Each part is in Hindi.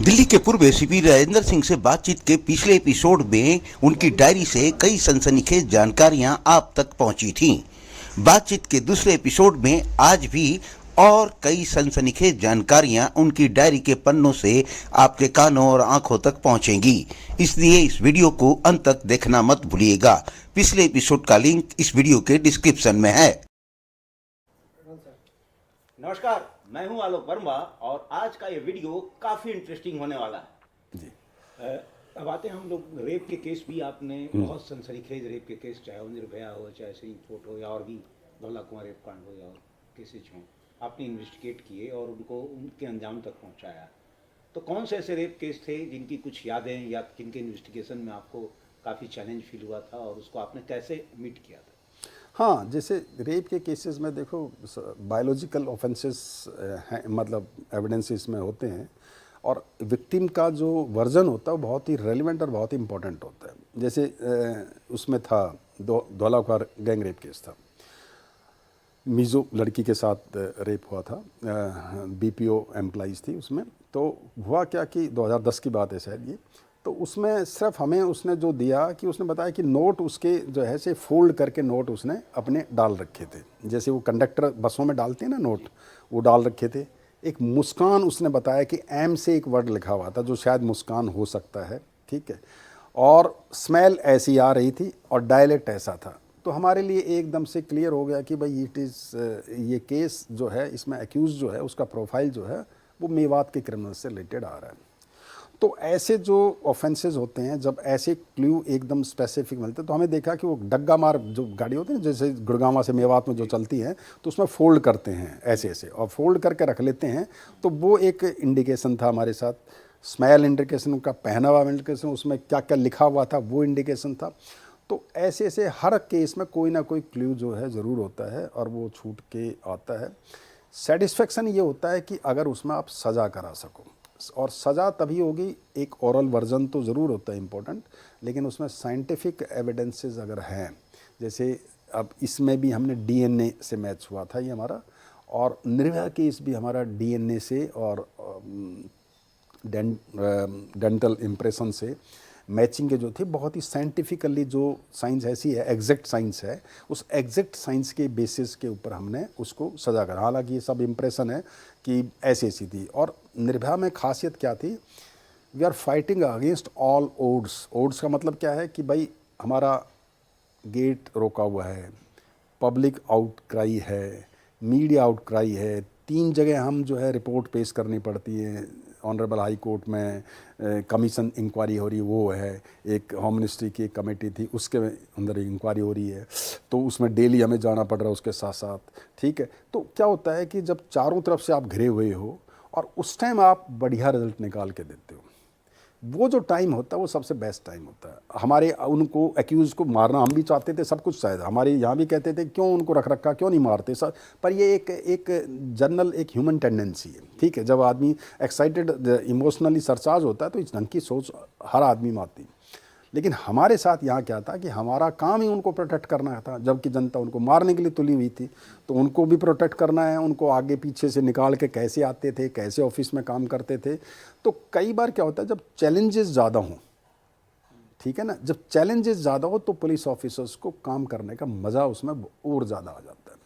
दिल्ली के पूर्व एसीपी राजेंद्र सिंह से बातचीत के पिछले एपिसोड में उनकी डायरी से कई सनसनीखेज जानकारियां आप तक पहुंची थीं। बातचीत के दूसरे एपिसोड में आज भी और कई सनसनीखेज जानकारियां उनकी डायरी के पन्नों से आपके कानों और आंखों तक पहुंचेंगी, इसलिए इस वीडियो को अंत तक देखना मत भूलिएगा। पिछले एपिसोड का लिंक इस वीडियो के डिस्क्रिप्शन में है। नमस्कार, मैं हूं आलोक वर्मा और आज का ये वीडियो काफ़ी इंटरेस्टिंग होने वाला है जी। अब आते हैं हम लोग रेप के केस भी आपने बहुत सनसनीखेज रेप के केस, चाहे वो निर्भया हो, चाहे श्री फोर्ट हो या और भी धौला कुआं रेप कांड हो या और केसेज हों, आपने इन्वेस्टिगेट किए और उनको उनके अंजाम तक पहुंचाया। तो कौन से ऐसे रेप केस थे जिनकी कुछ यादें या जिनके इन्वेस्टिगेशन में आपको काफ़ी चैलेंज फील हुआ था और उसको आपने कैसे मीट किया था? हाँ, जैसे रेप के केसेस में देखो बायोलॉजिकल ऑफेंसेस हैं, मतलब एविडेंसेस में होते हैं और विक्टिम का जो वर्जन होता है वो बहुत ही रेलिवेंट और बहुत ही इम्पोर्टेंट होता है। जैसे उसमें था धौला कुआं गैंग रेप केस था, मिज़ो लड़की के साथ रेप हुआ था, बीपीओ एम्प्लॉइज़ थी उसमें। तो हुआ क्या कि 2010 की बात है शायद ये, तो उसमें सिर्फ हमें उसने जो दिया कि उसने बताया कि नोट उसके जो है से फोल्ड करके नोट उसने अपने डाल रखे थे, जैसे वो कंडक्टर बसों में डालते हैं ना नोट, वो डाल रखे थे। एक मुस्कान उसने बताया कि एम से एक वर्ड लिखा हुआ था जो शायद मुस्कान हो सकता है, ठीक है, और स्मेल ऐसी आ रही थी और डायलेक्ट ऐसा था। तो हमारे लिए एकदम से क्लियर हो गया कि भाई ये केस जो है, इसमें एक्यूज़ जो है उसका प्रोफाइल जो है वो मेवात के क्रिमिनल से रिलेटेड आ रहा है। तो ऐसे जो ऑफेंसेस होते हैं, जब ऐसे क्लू एकदम स्पेसिफिक मिलते हैं, तो हमें देखा कि वो डग्गा मार जो गाड़ी होती है ना, जैसे गुड़गांव से मेवात में जो चलती है, तो उसमें फोल्ड करते हैं ऐसे ऐसे और फोल्ड करके रख लेते हैं। तो वो एक इंडिकेशन था हमारे साथ, स्मेल इंडिकेशन, उनका पहनावा इंडिकेशन, उसमें क्या क्या लिखा हुआ था वो इंडिकेशन था। तो ऐसे ऐसे हर केस में कोई ना कोई क्लू जो है ज़रूर होता है और वो छूट के आता है। सेटिस्फेक्शन ये होता है कि अगर उसमें आप सज़ा करा सको, और सज़ा तभी होगी, एक ओरल वर्जन तो ज़रूर होता है इम्पोर्टेंट, लेकिन उसमें साइंटिफिक एविडेंसेस अगर हैं, जैसे अब इसमें भी हमने डीएनए से मैच हुआ था ये हमारा, और निर्भया केस भी हमारा डीएनए से और डेंटल इम्प्रेशन से मैचिंग के जो थे, बहुत ही साइंटिफिकली जो साइंस ऐसी है, एग्जैक्ट साइंस है, उस एग्जैक्ट साइंस के बेसिस के ऊपर हमने उसको सजा करा। हालांकि ये सब इम्प्रेशन है कि ऐसी ऐसी थी। और निर्भया में खासियत क्या थी, we are fighting against all odds. Odds का मतलब क्या है कि भाई हमारा गेट रोका हुआ है, पब्लिक आउटक्राई है, मीडिया आउटक्राई है, 3 जगह हम जो है रिपोर्ट पेश करनी पड़ती है। ऑनरेबल हाई कोर्ट में कमीशन इंक्वायरी हो रही है, वो है, एक होम मिनिस्ट्री की एक कमेटी थी उसके अंदर इंक्वायरी हो रही है, तो उसमें डेली हमें जाना पड़ रहा है उसके साथ साथ, ठीक है। तो क्या होता है कि जब चारों तरफ से आप घिरे हुए हो और उस टाइम आप बढ़िया रिजल्ट निकाल के देते हो, वो जो टाइम होता है वो सबसे बेस्ट टाइम होता है। हमारे उनको एक्यूज़ को मारना हम भी चाहते थे, सब कुछ शायद हमारे यहाँ भी कहते थे क्यों उनको रख रखा, क्यों नहीं मारते सर, पर ये एक जनरल एक ह्यूमन टेंडेंसी है, ठीक है। जब आदमी एक्साइटेड इमोशनली सरचार्ज होता है तो इस ढंग की सोच हर आदमी में आती है। लेकिन हमारे साथ यहाँ क्या था कि हमारा काम ही उनको प्रोटेक्ट करना था, जबकि जनता उनको मारने के लिए तुली हुई थी, तो उनको भी प्रोटेक्ट करना है, उनको आगे पीछे से निकाल के कैसे आते थे, कैसे ऑफिस में काम करते थे। तो कई बार क्या होता है, जब चैलेंजेस ज़्यादा हों, ठीक है ना, जब चैलेंजेस ज़्यादा हो तो पुलिस ऑफिसर्स को काम करने का मज़ा उसमें और ज़्यादा आ जाता है।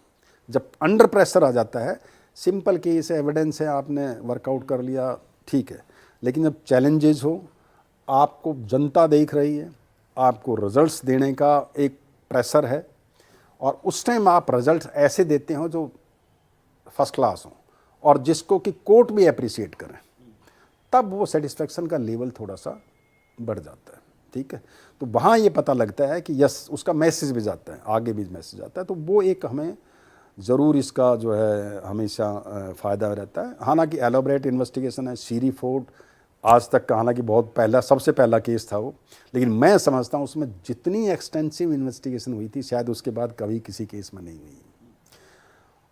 जब अंडर प्रेशर आ जाता है, सिंपल केस है, एविडेंस है, आपने वर्कआउट कर लिया, ठीक है, लेकिन जब चैलेंजेस हो, आपको जनता देख रही है, आपको रिजल्ट्स देने का एक प्रेशर है, और उस टाइम आप रिजल्ट्स ऐसे देते हो जो फर्स्ट क्लास हो और जिसको कि कोर्ट भी अप्रिशिएट करें, तब वो सेटिस्फेक्शन का लेवल थोड़ा सा बढ़ जाता है, ठीक है। तो वहाँ ये पता लगता है कि यस, उसका मैसेज भी जाता है, आगे भी मैसेज आता है। तो वो एक हमें ज़रूर इसका जो है हमेशा फ़ायदा रहता है। हालांकि एलोबरेट इन्वेस्टिगेशन है, सीरी फोर्ट आज तक का, हालांकि बहुत पहला, सबसे पहला केस था वो, लेकिन मैं समझता हूँ उसमें जितनी एक्सटेंसिव इन्वेस्टिगेशन हुई थी शायद उसके बाद कभी किसी केस में नहीं हुई।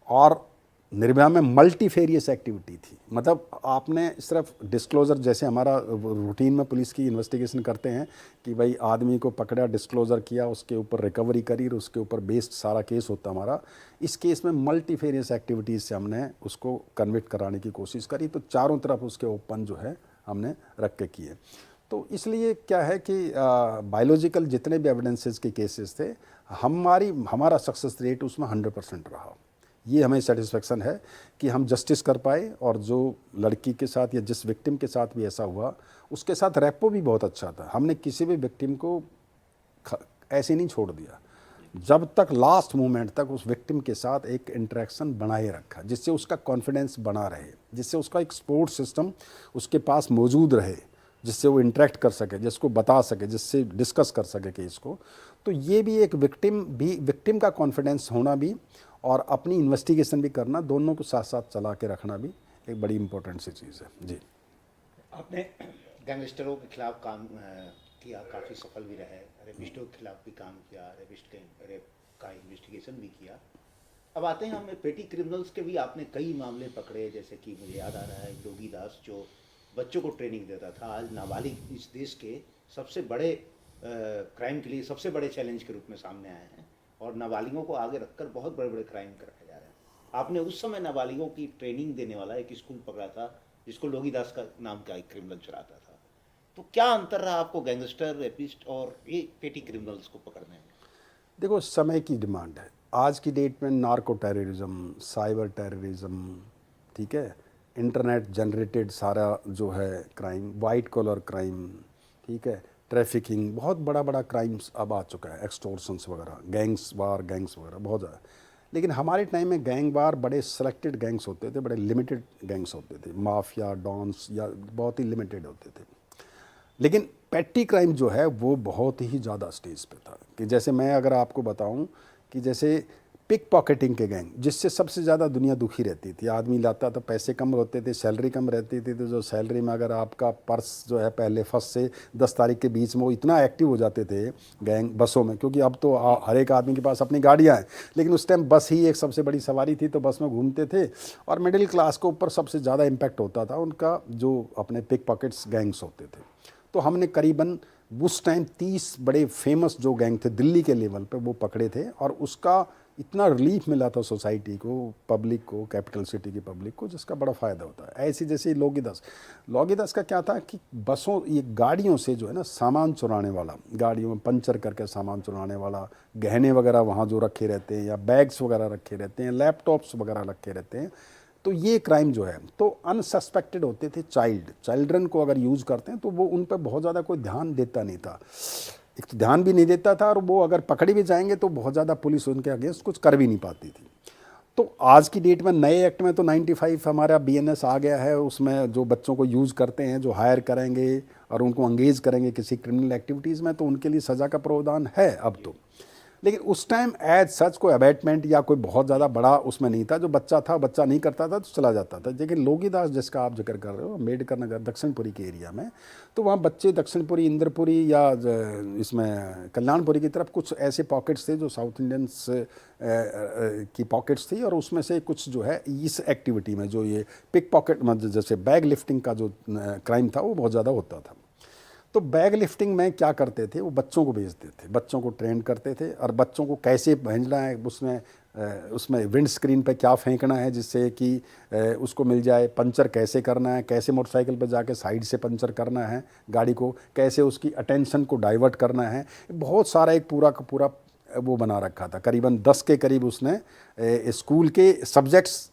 और निर्भया में मल्टीफेरियस एक्टिविटी थी, मतलब आपने सिर्फ डिस्क्लोज़र, जैसे हमारा रूटीन में पुलिस की इन्वेस्टिगेशन करते हैं कि भाई आदमी को पकड़ा, डिस्क्लोज़र किया, उसके ऊपर रिकवरी करी, उसके ऊपर बेस्ड सारा केस होता हमारा। इस केस में मल्टीफेरियस एक्टिविटीज़ से हमने उसको कन्विक्ट कराने की कोशिश करी, तो चारों तरफ उसके ओपन जो है हमने रख के किए। तो इसलिए क्या है कि बायोलॉजिकल जितने भी एविडेंसेस के केसेस थे, हमारा सक्सेस रेट उसमें 100% रहा। ये हमें सेटिस्फेक्शन है कि हम जस्टिस कर पाए, और जो लड़की के साथ या जिस विक्टिम के साथ भी ऐसा हुआ उसके साथ रेपो भी बहुत अच्छा था। हमने किसी भी विक्टिम को ऐसे नहीं छोड़ दिया, जब तक लास्ट मोमेंट तक उस विक्टिम के साथ एक इंटरेक्शन बनाए रखा, जिससे उसका कॉन्फिडेंस बना रहे, जिससे उसका एक सपोर्ट सिस्टम उसके पास मौजूद रहे, जिससे वो इंटरेक्ट कर सके, जिसको बता सके, जिससे डिस्कस कर सके केस को। तो ये भी एक विक्टिम का कॉन्फिडेंस होना भी और अपनी इन्वेस्टिगेशन भी करना, दोनों को साथ साथ चला के रखना भी एक बड़ी इंपॉर्टेंट सी चीज़ है। जी, आपने गैंगस्टरों के खिलाफ काम किया, काफ़ी सफल भी रहे, रेपिस्टों के खिलाफ भी काम किया, रेप का इन्वेस्टिगेशन भी किया। अब आते हैं हमें पेटी क्रिमिनल्स के भी आपने कई मामले पकड़े, जैसे कि मुझे याद आ रहा है योगी दास जो बच्चों को ट्रेनिंग देता था, आज नाबालिग इस देश के सबसे बड़े क्राइम के लिए सबसे बड़े चैलेंज के रूप में सामने आए हैं, और नाबालिगों को आगे रखकर बहुत बड़े बड़े क्राइम कराए जा रहे हैं। आपने उस समय नाबालिगों की ट्रेनिंग देने वाला एक स्कूल पकड़ा था जिसको योगी दास का नाम का एक क्रिमिनल चलाता था। तो क्या अंतर रहा आपको गैंगस्टर, रेपिस्ट और ये पेटी क्रिमिनल्स को पकड़ने में? देखो, समय की डिमांड है आज की डेट में। नार्को टेररिज्म, साइबर टेररिज्म, ठीक है, इंटरनेट जनरेटेड सारा जो है क्राइम, वाइट कॉलर क्राइम, ठीक है, ट्रैफिकिंग, बहुत बड़ा बड़ा क्राइम्स अब आ चुका है, एक्सटॉर्शंस वगैरह, गैंग्स वगैरह बहुत ज़्यादा। लेकिन हमारे टाइम में गैंग वार बड़े सेलेक्टेड गैंग्स होते थे, बड़े लिमिटेड गैंग्स होते थे, माफिया, डॉन्स या बहुत ही लिमिटेड होते थे। लेकिन पेटी क्राइम जो है वो बहुत ही ज़्यादा स्टेज पे था। कि जैसे मैं अगर आपको बताऊं कि जैसे पिक पॉकेटिंग के गैंग, जिससे सबसे ज़्यादा दुनिया दुखी रहती थी। आदमी लाता तो पैसे कम होते थे, सैलरी कम रहती थी, तो जो सैलरी में अगर आपका पर्स जो है पहले 1 से 10 तारीख के बीच में वो इतना एक्टिव हो जाते थे गैंग बसों में, क्योंकि अब तो हर एक आदमी के पास अपनी गाड़ियाँ हैं, लेकिन उस टाइम बस ही एक सबसे बड़ी सवारी थी, तो बस में घूमते थे। और मिडिल क्लास के ऊपर सबसे ज़्यादा इम्पैक्ट होता था उनका, जो अपने पिक पॉकेट्स गैंग्स होते थे। तो हमने करीबन उस टाइम 30 बड़े फेमस जो गैंग थे दिल्ली के लेवल पे वो पकड़े थे, और उसका इतना रिलीफ मिला था सोसाइटी को, पब्लिक को, कैपिटल सिटी की पब्लिक को, जिसका बड़ा फ़ायदा होता है। ऐसे जैसे लोगी दास का क्या था कि बसों, ये गाड़ियों से जो है ना सामान चुराने वाला, गाड़ियों में पंचर करके सामान चुराने वाला, गहने वगैरह वहाँ जो रखे रहते हैं, या बैग्स वगैरह रखे रहते हैं, लैपटॉप्स वगैरह रखे रहते हैं, तो ये क्राइम जो है तो अनसस्पेक्टेड होते थे। चिल्ड्रन को अगर यूज़ करते हैं तो वो उन पर बहुत ज़्यादा कोई ध्यान देता नहीं था, एक तो ध्यान भी नहीं देता था, और वो अगर पकड़े भी जाएंगे तो बहुत ज़्यादा पुलिस उनके अगेंस्ट कुछ कर भी नहीं पाती थी। तो आज की डेट में नए एक्ट में तो 95 हमारा BNS आ गया है, उसमें जो बच्चों को यूज़ करते हैं, जो हायर करेंगे और उनको अंगेज करेंगे किसी क्रिमिनल एक्टिविटीज़ में, तो उनके लिए सज़ा का प्रावधान है अब तो। लेकिन उस टाइम एज सच कोई अबैटमेंट या कोई बहुत ज़्यादा बड़ा उसमें नहीं था। जो बच्चा नहीं करता था तो चला जाता था। लेकिन लोगी दास जिसका आप जिक्र कर रहे हो, अम्बेडकर नगर दक्षिणपुरी के एरिया में, तो वहाँ बच्चे दक्षिणपुरी, इंद्रपुरी या इसमें कल्याणपुरी की तरफ कुछ ऐसे पॉकेट्स थे जो साउथ इंडियंस की पॉकेट्स थी, और उसमें से कुछ जो है इस एक्टिविटी में जो ये पिक पॉकेट मतलब जैसे बैग लिफ्टिंग का जो क्राइम था वो बहुत ज़्यादा होता था। तो बैग लिफ्टिंग में क्या करते थे, वो बच्चों को भेजते थे, बच्चों को ट्रेन करते थे, और बच्चों को कैसे भेजना है, उसमें विंड स्क्रीन पे क्या फेंकना है जिससे कि उसको मिल जाए, पंचर कैसे करना है, कैसे मोटरसाइकिल पे जाके साइड से पंचर करना है गाड़ी को, कैसे उसकी अटेंशन को डाइवर्ट करना है। बहुत सारा एक पूरा का पूरा वो बना रखा था। करीबन 10 के करीब उसने स्कूल के सब्जेक्ट्स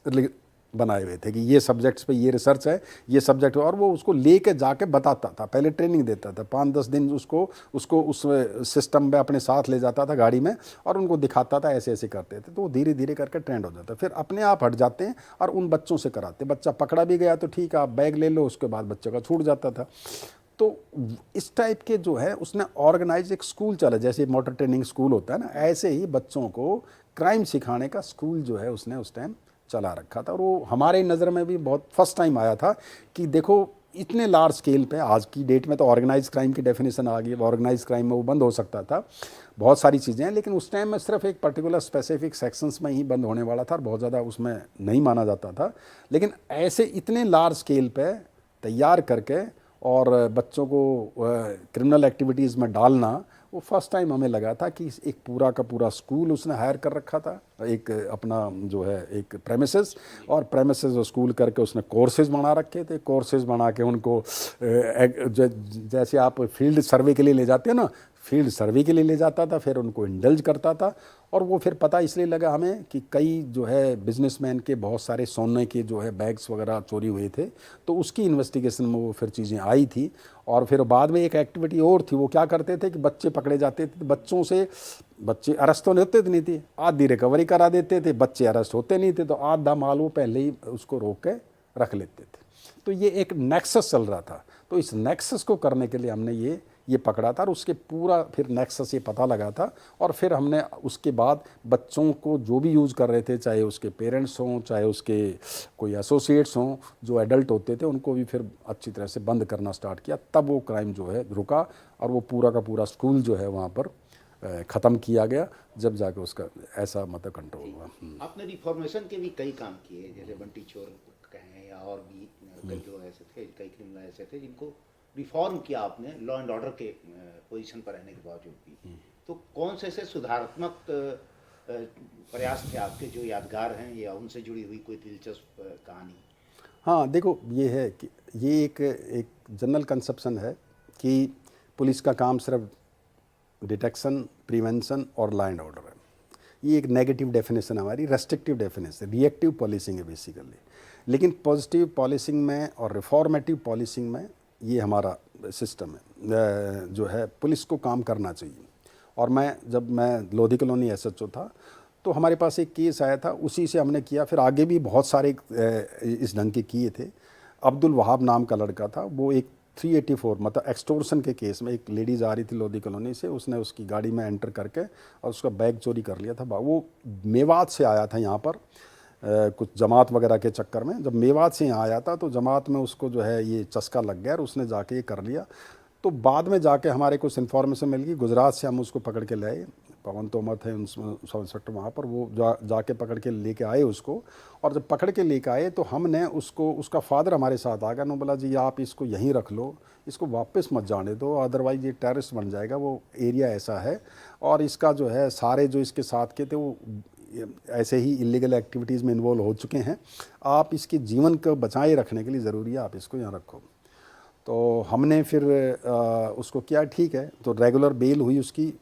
बनाए हुए थे कि ये सब्जेक्ट्स पे ये रिसर्च है, ये सब्जेक्ट, और वो उसको लेके जाके बताता था, पहले ट्रेनिंग देता था, 5-10 दिन उसको उस सिस्टम में अपने साथ ले जाता था गाड़ी में, और उनको दिखाता था ऐसे ऐसे करते थे। तो वो धीरे धीरे करके ट्रेंड हो जाता, फिर अपने आप हट जाते हैं और उन बच्चों से कराते। बच्चा पकड़ा भी गया तो ठीक है, आप बैग ले लो, उसके बाद बच्चे का छूट जाता था। तो इस टाइप के जो है उसने ऑर्गेनाइज एक स्कूल चला, जैसे मोटर ट्रेनिंग स्कूल होता है ना, ऐसे ही बच्चों को क्राइम सिखाने का स्कूल जो है उसने उस टाइम चला रखा था। और वो हमारे नज़र में भी बहुत फर्स्ट टाइम आया था कि देखो इतने लार्ज स्केल पे, आज की डेट में तो ऑर्गेनाइज क्राइम की डेफिनेशन आ गई, ऑर्गेनाइज क्राइम में वो बंद हो सकता था, बहुत सारी चीज़ें हैं, लेकिन उस टाइम में सिर्फ एक पर्टिकुलर स्पेसिफिक सेक्शंस में ही बंद होने वाला था, और बहुत ज़्यादा उसमें नहीं माना जाता था। लेकिन ऐसे इतने लार्ज स्केल पे तैयार करके और बच्चों को क्रिमिनल एक्टिविटीज़ में डालना, वो फर्स्ट टाइम हमें लगा था कि एक पूरा का पूरा स्कूल उसने हायर कर रखा था, एक अपना जो है एक प्रेमिसेस, और प्रेमिसेस और स्कूल करके उसने कोर्सेज बना रखे थे। कोर्सेज बना के उनको जैसे आप फील्ड सर्वे के लिए ले जाते हैं ना, फील्ड सर्वे के लिए ले जाता था, फिर उनको इंडल्ज करता था। और वो फिर पता इसलिए लगा हमें कि कई जो है बिजनेसमैन के बहुत सारे सोने के जो है बैग्स वगैरह चोरी हुए थे, तो उसकी इन्वेस्टिगेशन में वो फिर चीज़ें आई थी। और फिर बाद में एक एक्टिविटी और थी, वो क्या करते थे कि बच्चे पकड़े जाते थे, बच्चों से बच्चे अरेस्ट तो होते नहीं थे, आधी रिकवरी करा देते थे, बच्चे अरेस्ट होते नहीं थे, तो आधा माल वो पहले ही उसको रोक के रख लेते थे। तो ये एक नेक्सस चल रहा था। तो इस नेक्सस को करने के लिए हमने ये पकड़ा था, और उसके पूरा फिर नेक्सस ये पता लगा था। और फिर हमने उसके बाद बच्चों को जो भी यूज़ कर रहे थे, चाहे उसके पेरेंट्स हों, चाहे उसके कोई एसोसिएट्स हों, जो एडल्ट होते थे, उनको भी फिर अच्छी तरह से बंद करना स्टार्ट किया। तब वो क्राइम जो है रुका, और वो पूरा का पूरा स्कूल जो है वहाँ पर ख़त्म किया गया, जब जाके उसका ऐसा मतलब कंट्रोल हुआ। आपने रिफॉर्मेशन के भी कई काम किए, जैसे बंटी चोर कहें या और भी कई लोग ऐसे थे, कई क्रिमिनल ऐसे थे जिनको रिफॉर्म किया आपने लॉ एंड ऑर्डर के पोजीशन पर रहने के बावजूद भी। तो कौन से ऐसे सुधारात्मक प्रयास थे आपके जो यादगार हैं, या उनसे जुड़ी हुई कोई दिलचस्प कहानी? हाँ, देखो ये है कि ये एक जनरल कंसेप्शन है कि पुलिस का काम सिर्फ डिटेक्शन, प्रिवेंशन और लॉ एंड ऑर्डर है। ये एक नेगेटिव डेफिनेशन है हमारी, रेस्ट्रिक्टिव डेफिनेशन, रिएक्टिव पॉलिसिंग है बेसिकली। लेकिन पॉजिटिव पॉलिसिंग में और रिफॉर्मेटिव पॉलिसिंग में ये हमारा सिस्टम है, जो है पुलिस को काम करना चाहिए। और जब मैं लोधी कॉलोनी SHO था, तो हमारे पास एक केस आया था, उसी से हमने किया। फिर आगे भी बहुत सारे इस ढंग के किए थे। अब्दुल वहाब नाम का लड़का था, वो एक 384 मतलब एक्सटोर्शन के केस में, एक लेडीज आ रही थी लोधी कॉलोनी से, उसने उसकी गाड़ी में एंटर करके और उसका बैग चोरी कर लिया था। वो मेवात से आया था यहाँ पर कुछ जमात वगैरह के चक्कर में। जब मेवात से यहाँ आया था तो जमात में उसको जो है ये चस्का लग गया और उसने जाके ये कर लिया। तो बाद में जाके हमारे कुछ इन्फॉर्मेशन मिल गई, गुजरात से हम उसको पकड़ के लाए। पवन तोमर थे सब इंस्पेक्टर वहाँ पर, वो जाके पकड़ के लेके आए उसको। और जब पकड़ के लेके आए तो हमने उसको, उसका फादर हमारे साथ आ गया। उन्होंने बोला जी आप इसको यहीं रख लो, इसको वापस मत जाने दो, अदरवाइज़ ये टेररिस्ट बन जाएगा। वो एरिया ऐसा है, और इसका जो है सारे जो इसके साथ के थे वो ऐसे ही इलीगल एक्टिविटीज़ में इन्वॉल्व हो चुके हैं। आप इसके जीवन को बचाए रखने के लिए ज़रूरी है आप इसको यहाँ रखो। तो हमने फिर उसको किया, ठीक है। तो रेगुलर बेल हुई उसकी,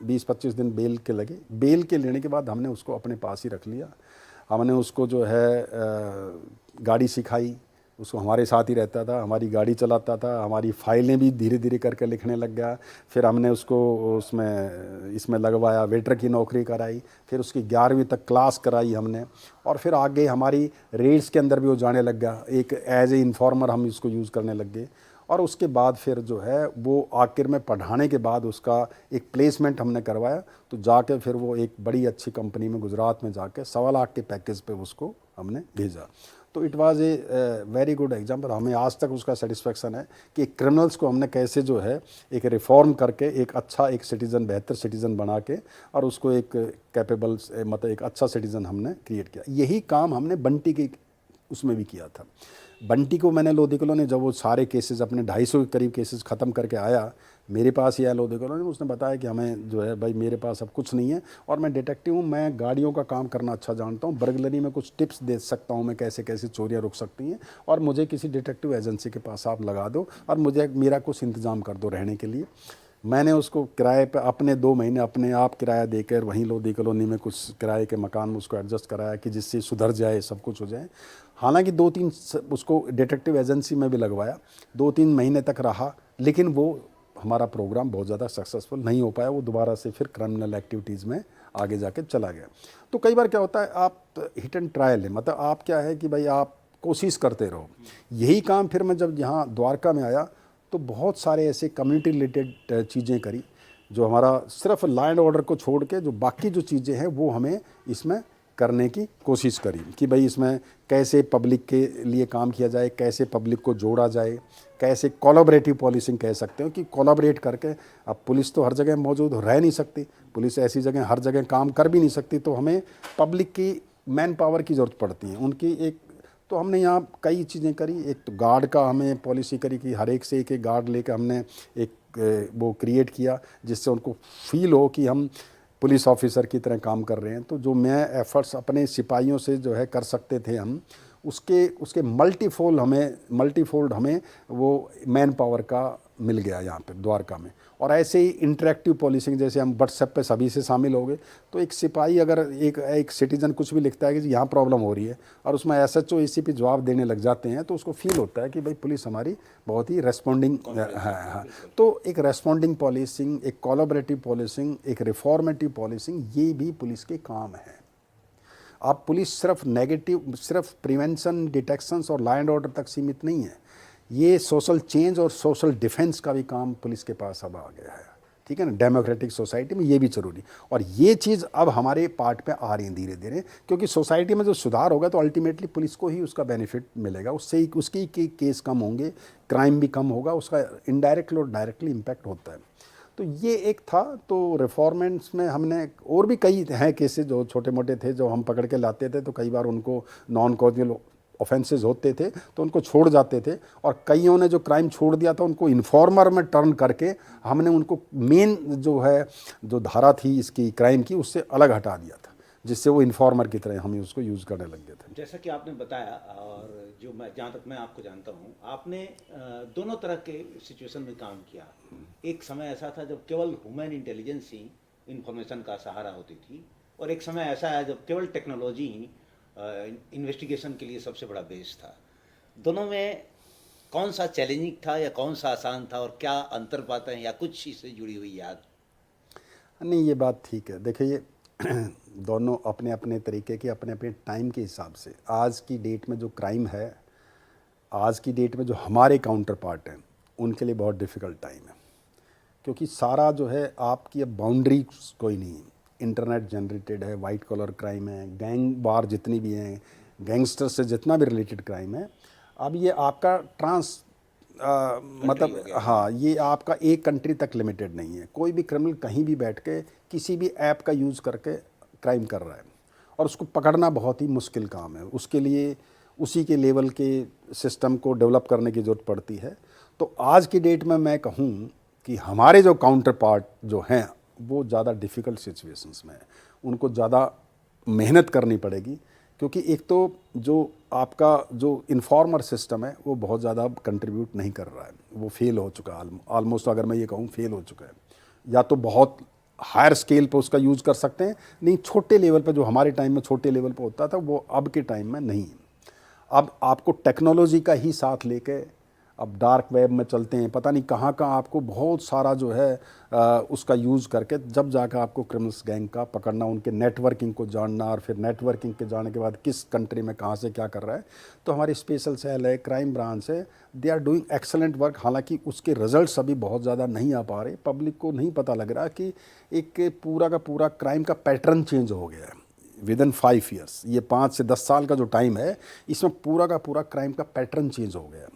20-25 दिन बेल के लगे। बेल के लेने के बाद हमने उसको अपने पास ही रख लिया। हमने उसको जो है गाड़ी सिखाई, उसको हमारे साथ ही रहता था, हमारी गाड़ी चलाता था, हमारी फाइलें भी धीरे धीरे करके लिखने लग गया। फिर हमने उसको इसमें लगवाया, वेटर की नौकरी कराई। फिर उसकी 11वीं तक क्लास कराई हमने। और फिर आगे हमारी रेड्स के अंदर भी वो जाने लग गया, एक एज ए इन्फॉर्मर हम इसको यूज़ करने लग गए। और उसके बाद फिर जो है वो आखिर में पढ़ाने के बाद उसका एक प्लेसमेंट हमने करवाया। तो जाके फिर वो एक बड़ी अच्छी कंपनी में गुजरात में जाके 1.25 लाख के पैकेज पे उसको हमने भेजा। तो it was a very good example. हमें आज तक उसका सेटिस्फेक्शन है कि क्रिमिनल्स को हमने कैसे जो है एक रिफॉर्म करके एक अच्छा एक सिटीज़न, बेहतर सिटीज़न बना के और उसको एक कैपेबल मतलब एक अच्छा सिटीज़न हमने क्रिएट किया। यही काम हमने बंटी की उसमें भी किया था। बंटी को मैंने लोधी कॉलोनी, जब वो सारे केसेस अपने 250 के करीब केसेस ख़त्म करके आया, मेरे पास ही आया लोधी कॉलोनी, उसने बताया कि हमें जो है भाई मेरे पास अब कुछ नहीं है और मैं डिटेक्टिव हूँ, मैं गाड़ियों का काम करना अच्छा जानता हूँ, बर्गलरी में कुछ टिप्स दे सकता हूँ मैं कैसे कैसे चोरियाँ रुक सकती हैं, और मुझे किसी डिटेक्टिव एजेंसी के पास आप लगा दो और मुझे मेरा कुछ इंतज़ाम कर दो रहने के लिए। मैंने उसको किराए पे अपने 2 महीने अपने आप किराया देकर वहीं लोधी कॉलोनी में कुछ किराए के मकान में उसको एडजस्ट कराया कि जिससे सुधर जाए, सब कुछ हो जाए। हालांकि 2-3 उसको डिटेक्टिव एजेंसी में भी लगवाया, 2-3 महीने तक रहा, लेकिन वो हमारा प्रोग्राम बहुत ज़्यादा सक्सेसफुल नहीं हो पाया। वो दोबारा से फिर क्रिमिनल एक्टिविटीज़ में आगे जाके चला गया। तो कई बार क्या होता है, आप हिट एंड ट्रायल है, मतलब आप क्या है कि भाई आप कोशिश करते रहो। यही काम फिर मैं जब यहाँ द्वारका में आया तो बहुत सारे ऐसे कम्युनिटी रिलेटेड चीज़ें करी जो हमारा सिर्फ लॉ एंड ऑर्डर को छोड़ के जो बाकी जो चीज़ें हैं वो हमें इसमें करने की कोशिश करी कि भाई इसमें कैसे पब्लिक के लिए काम किया जाए, कैसे पब्लिक को जोड़ा जाए, कैसे कोलैबोरेटिव पॉलिसिंग कह सकते हो कि कोलैबोरेट करके। अब पुलिस तो हर जगह मौजूद रह नहीं सकती, पुलिस ऐसी जगह हर जगह काम कर भी नहीं सकती, तो हमें पब्लिक की मैन पावर की ज़रूरत पड़ती है, उनकी एक तो हमने यहाँ कई चीज़ें करी। एक तो गार्ड का हमें पॉलिसी करी कि हर एक से एक गार्ड लेकर हमने एक वो क्रिएट किया जिससे उनको फील हो कि हम पुलिस ऑफिसर की तरह काम कर रहे हैं। तो जो मैं एफर्ट्स अपने सिपाहियों से जो है कर सकते थे हम, उसके मल्टीफोल्ड हमें वो मैन पावर का मिल गया यहाँ पे द्वारका में। और ऐसे ही इंटरेक्टिव पॉलिसिंग, जैसे हम व्हाट्सएप पे सभी से शामिल हो गए, तो एक सिपाही अगर एक सिटीजन कुछ भी लिखता है कि यहाँ प्रॉब्लम हो रही है और उसमें एसएचओ एसीपी जवाब देने लग जाते हैं, तो उसको फील होता है कि भाई पुलिस हमारी बहुत ही रेस्पॉन्डिंग है। तो एक रेस्पॉन्डिंग पॉलिसिंग, एक कोलैबोरेटिव पॉलिसिंग, एक रिफॉर्मेटिव पॉलिसिंग, ये भी पुलिस के काम है। आप पुलिस सिर्फ प्रिवेंशन, डिटेक्शंस और लॉ एंड ऑर्डर तक सीमित नहीं है। ये सोशल चेंज और सोशल डिफेंस का भी काम पुलिस के पास अब आ गया है, ठीक है ना। डेमोक्रेटिक सोसाइटी में ये भी जरूरी, और ये चीज़ अब हमारे पार्ट पे आ रही है धीरे धीरे, क्योंकि सोसाइटी में जो सुधार होगा तो अल्टीमेटली पुलिस को ही उसका बेनिफिट मिलेगा। उससे उसके केस कम होंगे, क्राइम भी कम होगा, उसका इनडायरेक्टली और डायरेक्टली इम्पैक्ट होता है। तो ये एक था। तो रिफॉर्मेंट्स में हमने और भी कई हैं केसेस जो छोटे मोटे थे जो हम पकड़ के लाते थे, तो कई बार उनको नॉन कॉजियल ऑफेंसेस होते थे तो उनको छोड़ जाते थे, और कईयों ने जो क्राइम छोड़ दिया था उनको इन्फॉर्मर में टर्न करके हमने उनको मेन जो धारा थी इसकी क्राइम की उससे अलग हटा दिया था, जिससे वो इन्फॉर्मर की तरह हम उसको यूज़ करने लग गए थे। जैसा कि आपने बताया, और जो मैं जहाँ तक मैं आपको जानता हूँ, आपने दोनों तरह के सिचुएशन में काम किया। एक समय ऐसा था जब केवल ह्यूमन इंटेलिजेंस ही इंफॉर्मेशन का सहारा होती थी, और एक समय ऐसा है जब केवल टेक्नोलॉजी ही इन्वेस्टिगेशन के लिए सबसे बड़ा बेस था। दोनों में कौन सा चैलेंजिंग था या कौन सा आसान था, और क्या अंतर पाते हैं या कुछ इससे जुड़ी हुई याद? नहीं, ये बात ठीक है। देखिए, ये दोनों अपने अपने तरीके के, अपने अपने टाइम के हिसाब से आज की डेट में जो क्राइम है, आज की डेट में जो हमारे काउंटर पार्ट हैं, उनके लिए बहुत डिफ़िकल्ट टाइम है, क्योंकि सारा जो है आपकी अब बाउंड्री कोई नहीं है। इंटरनेट जनरेटेड है, वाइट कॉलर क्राइम है, गैंग वार जितनी भी हैं, गैंगस्टर से जितना भी रिलेटेड क्राइम है, अब ये आपका मतलब हाँ, ये आपका एक कंट्री तक लिमिटेड नहीं है। कोई भी क्रिमिनल कहीं भी बैठ के किसी भी ऐप का यूज़ करके क्राइम कर रहा है, और उसको पकड़ना बहुत ही मुश्किल काम है। उसके लिए उसी के लेवल के सिस्टम को डेवलप करने की ज़रूरत पड़ती है। तो आज की डेट में मैं कहूँ कि हमारे जो काउंटर पार्ट जो हैं वो ज़्यादा डिफ़िकल्ट सिचुएशंस में है, उनको ज़्यादा मेहनत करनी पड़ेगी, क्योंकि एक तो जो आपका जो इन्फॉर्मर सिस्टम है वो बहुत ज़्यादा कंट्रीब्यूट नहीं कर रहा है, वो फेल हो चुका है ऑलमोस्ट। अगर मैं ये कहूँ फेल हो चुका है, या तो बहुत हायर स्केल पे उसका यूज़ कर सकते हैं, नहीं छोटे लेवल पे, जो हमारे टाइम में छोटे लेवल पे होता था वो अब के टाइम में नहीं। अब आपको टेक्नोलॉजी का ही साथ लेके अब डार्क वेब में चलते हैं, पता नहीं कहाँ कहाँ आपको बहुत सारा जो है उसका यूज़ करके जब जाकर आपको क्रिमिनल्स गैंग का पकड़ना, उनके नेटवर्किंग को जानना, और फिर नेटवर्किंग के जाने के बाद किस कंट्री में कहाँ से क्या कर रहा है। तो हमारी स्पेशल सेल है, क्राइम ब्रांच है, they are doing excellent work. हालांकि उसके रिजल्ट्स अभी बहुत ज़्यादा नहीं आ पा रहे, पब्लिक को नहीं पता लग रहा कि एक पूरा का पूरा क्राइम का पैटर्न चेंज हो गया है विदिन 5 ईयर्स। ये 5 से 10 साल का जो टाइम है, इसमें पूरा का पूरा क्राइम का पैटर्न चेंज हो गया।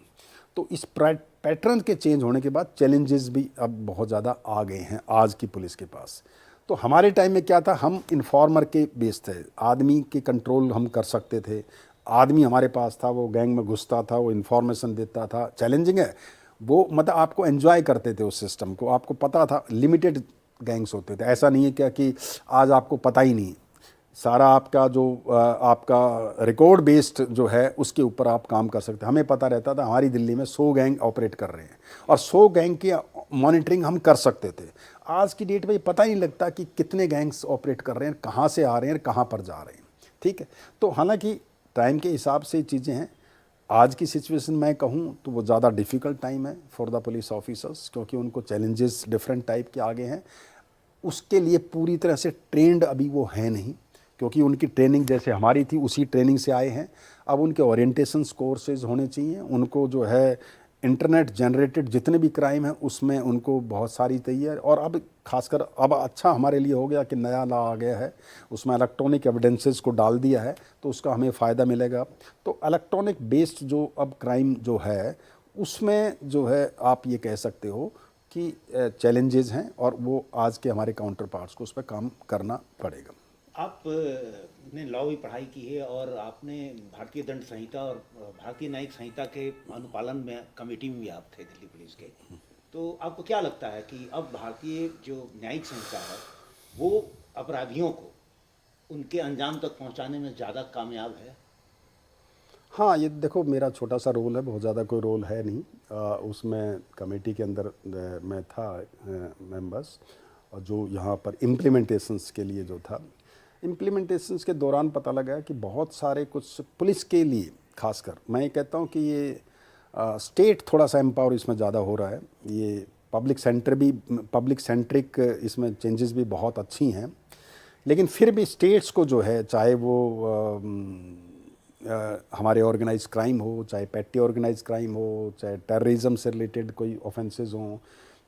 तो इस पैटर्न के चेंज होने के बाद चैलेंजेस भी अब बहुत ज़्यादा आ गए हैं आज की पुलिस के पास। तो हमारे टाइम में क्या था, हम इन्फॉर्मर के बेस थे, आदमी के कंट्रोल हम कर सकते थे, आदमी हमारे पास था, वो गैंग में घुसता था, वो इन्फॉर्मेशन देता था। चैलेंजिंग है वो, मतलब आपको एंजॉय करते थे उस सिस्टम को, आपको पता था लिमिटेड गैंग्स होते थे। ऐसा नहीं है क्या कि आज आपको पता ही नहीं, सारा आपका जो आपका रिकॉर्ड बेस्ड जो है उसके ऊपर आप काम कर सकते हैं। हमें पता रहता था हमारी दिल्ली में 100 गैंग ऑपरेट कर रहे हैं, और 100 गैंग की मॉनिटरिंग हम कर सकते थे। आज की डेट में ये पता नहीं लगता कि कितने गैंग्स ऑपरेट कर रहे हैं, कहाँ से आ रहे हैं, कहाँ पर जा रहे हैं, ठीक है। तो हालांकि टाइम के हिसाब से चीज़ें हैं। आज की सिचुएशन मैं कहूँ तो वो ज़्यादा डिफ़िकल्ट टाइम है फॉर द पुलिस ऑफिसर्स, क्योंकि उनको चैलेंजेस डिफरेंट टाइप के आगे हैं। उसके लिए पूरी तरह से ट्रेंड अभी वो है नहीं, क्योंकि उनकी ट्रेनिंग जैसे हमारी थी उसी ट्रेनिंग से आए हैं। अब उनके ओरिएंटेशन कोर्सेज होने चाहिए, उनको जो है इंटरनेट जनरेटेड जितने भी क्राइम है उसमें उनको बहुत सारी तैयारी। और अब खासकर अब अच्छा हमारे लिए हो गया कि नया लॉ आ गया है, उसमें इलेक्ट्रॉनिक एविडेंसेस को डाल दिया है, तो उसका हमें फ़ायदा मिलेगा। तो इलेक्ट्रॉनिक बेस्ड जो अब क्राइम जो है उसमें जो है आप ये कह सकते हो कि चैलेंजेस हैं, और वो आज के हमारे काउंटर पार्ट्स को उस पर काम करना पड़ेगा। आप ने लॉ भी पढ़ाई की है और आपने भारतीय दंड संहिता और भारतीय न्यायिक संहिता के अनुपालन में कमेटी में भी आप थे दिल्ली पुलिस के। तो आपको क्या लगता है कि अब भारतीय जो न्यायिक संहिता है वो अपराधियों को उनके अंजाम तक पहुंचाने में ज़्यादा कामयाब है? हाँ, ये देखो मेरा छोटा सा रोल है, बहुत ज़्यादा कोई रोल है नहीं। उसमें कमेटी के अंदर मैं था मेंबर्स, और जो यहाँ पर इम्प्लीमेंटेशंस के लिए जो था, इम्प्लीमेंटेशंस के दौरान पता लगा कि बहुत सारे कुछ पुलिस के लिए खासकर मैं ये कहता हूँ कि ये स्टेट थोड़ा सा एम्पावर इसमें ज़्यादा हो रहा है। ये पब्लिक सेंट्रिक इसमें चेंजेस भी बहुत अच्छी हैं, लेकिन फिर भी स्टेट्स को जो है, चाहे वो हमारे ऑर्गेनाइज क्राइम हो, चाहे पेटी ऑर्गेनाइज क्राइम हो, चाहे टेररिज्म से रिलेटेड कोई ऑफेंसेस हों,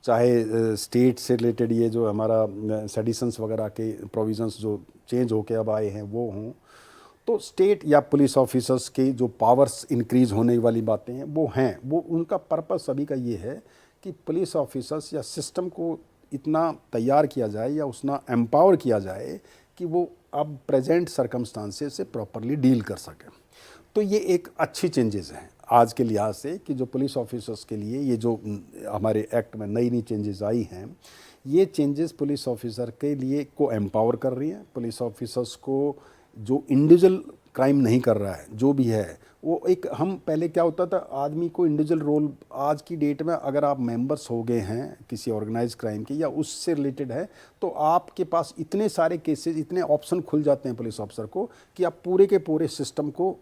चाहे स्टेट से रिलेटेड ये जो हमारा सेडिशंस वगैरह के प्रोविजंस जो चेंज होके अब आए हैं वो हों, तो स्टेट या पुलिस ऑफिसर्स के जो पावर्स इंक्रीज़ होने वाली बातें हैं वो हैं। वो उनका पर्पस सभी का ये है कि पुलिस ऑफिसर्स या सिस्टम को इतना तैयार किया जाए या उतना एम्पावर किया जाए कि वो अब प्रेजेंट सर्कमस्टांसेस से प्रॉपरली डील कर सकें। तो ये एक अच्छी चेंजेस हैं आज के लिहाज से कि जो पुलिस ऑफिसर्स के लिए ये जो हमारे एक्ट में नई नई चेंजेस आई हैं, ये चेंजेस पुलिस ऑफिसर के लिए को एम्पावर कर रही हैं। पुलिस ऑफिसर्स को जो इंडिविजुअल क्राइम नहीं कर रहा है, जो भी है वो एक, हम पहले क्या होता था, आदमी को इंडिविजुअल रोल, आज की डेट में अगर आप मेंबर्स हो गए हैं किसी ऑर्गेनाइज क्राइम के या उससे रिलेटेड है, तो आपके पास इतने सारे केसेस, इतने ऑप्शन खुल जाते हैं पुलिस ऑफिसर को कि आप पूरे के पूरे सिस्टम को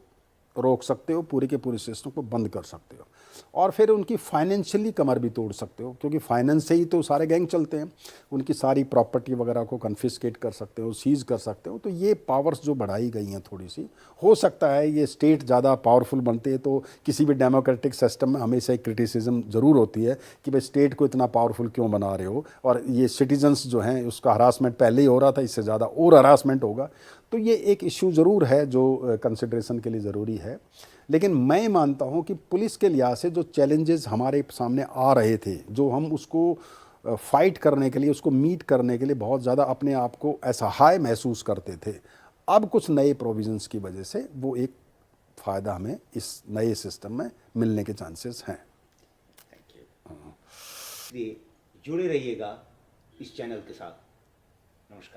रोक सकते हो, पूरे के पूरे सिस्टम को बंद कर सकते हो, और फिर उनकी फाइनेंशियली कमर भी तोड़ सकते हो, क्योंकि फाइनेंस से ही तो सारे गैंग चलते हैं। उनकी सारी प्रॉपर्टी वगैरह को कन्फिस्केट कर सकते हो, सीज कर सकते हो। तो ये पावर्स जो बढ़ाई गई हैं थोड़ी सी, हो सकता है ये स्टेट ज़्यादा पावरफुल बनते हैं तो किसी भी डेमोक्रेटिक सिस्टम में हमेशा एक क्रिटिसिज्म ज़रूर होती है कि भाई स्टेट को इतना पावरफुल क्यों बना रहे हो, और ये सिटीजन्स जो हैं उसका हरासमेंट पहले ही हो रहा था, इससे ज़्यादा और हरासमेंट होगा। तो ये एक इशू ज़रूर है जो कंसिडरेशन के लिए ज़रूरी है। लेकिन मैं मानता हूँ कि पुलिस के लिहाज से जो चैलेंजेस हमारे सामने आ रहे थे, जो हम उसको फाइट करने के लिए, उसको मीट करने के लिए बहुत ज़्यादा अपने आप को असहाय महसूस करते थे, अब कुछ नए प्रोविजंस की वजह से वो एक फ़ायदा हमें इस नए सिस्टम में मिलने के चांसेस हैं। Thank you. इसलिए जुड़े रहिएगा इस चैनल के साथ। नमस्कार।